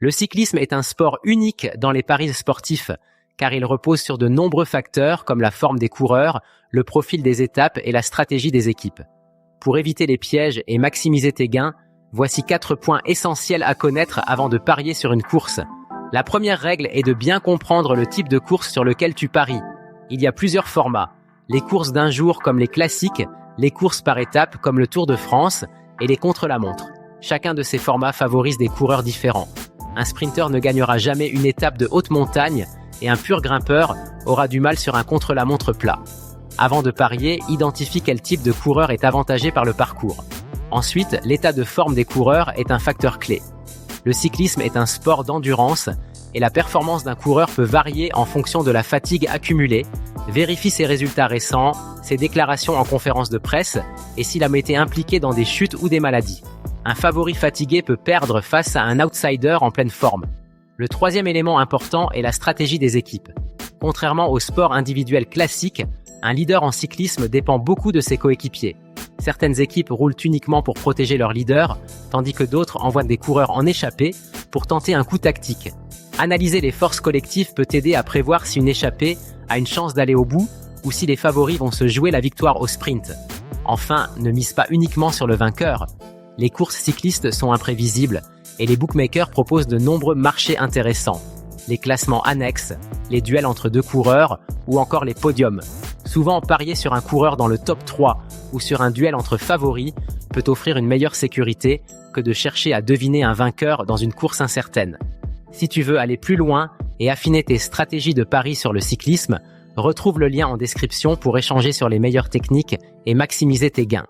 Le cyclisme est un sport unique dans les paris sportifs, car il repose sur de nombreux facteurs comme la forme des coureurs, le profil des étapes et la stratégie des équipes. Pour éviter les pièges et maximiser tes gains, voici 4 points essentiels à connaître avant de parier sur une course. La première règle est de bien comprendre le type de course sur lequel tu paries. Il y a plusieurs formats. Les courses d'un jour comme les classiques, les courses par étapes comme le Tour de France et les contre-la-montre. Chacun de ces formats favorise des coureurs différents. Un sprinter ne gagnera jamais une étape de haute montagne et un pur grimpeur aura du mal sur un contre-la-montre plat. Avant de parier, identifie quel type de coureur est avantagé par le parcours. Ensuite, l'état de forme des coureurs est un facteur clé. Le cyclisme est un sport d'endurance et la performance d'un coureur peut varier en fonction de la fatigue accumulée. Vérifie ses résultats récents, ses déclarations en conférence de presse et s'il a été impliqué dans des chutes ou des maladies. Un favori fatigué peut perdre face à un outsider en pleine forme. Le troisième élément important est la stratégie des équipes. Contrairement au sport individuel classique, un leader en cyclisme dépend beaucoup de ses coéquipiers. Certaines équipes roulent uniquement pour protéger leur leader, tandis que d'autres envoient des coureurs en échappée pour tenter un coup tactique. Analyser les forces collectives peut t'aider à prévoir si une échappée a une chance d'aller au bout ou si les favoris vont se jouer la victoire au sprint. Enfin, ne mise pas uniquement sur le vainqueur. Les courses cyclistes sont imprévisibles et les bookmakers proposent de nombreux marchés intéressants. Les classements annexes, les duels entre deux coureurs ou encore les podiums. Souvent, parier sur un coureur dans le top 3 ou sur un duel entre favoris peut offrir une meilleure sécurité que de chercher à deviner un vainqueur dans une course incertaine. Si tu veux aller plus loin et affiner tes stratégies de paris sur le cyclisme, retrouve le lien en description pour échanger sur les meilleures techniques et maximiser tes gains.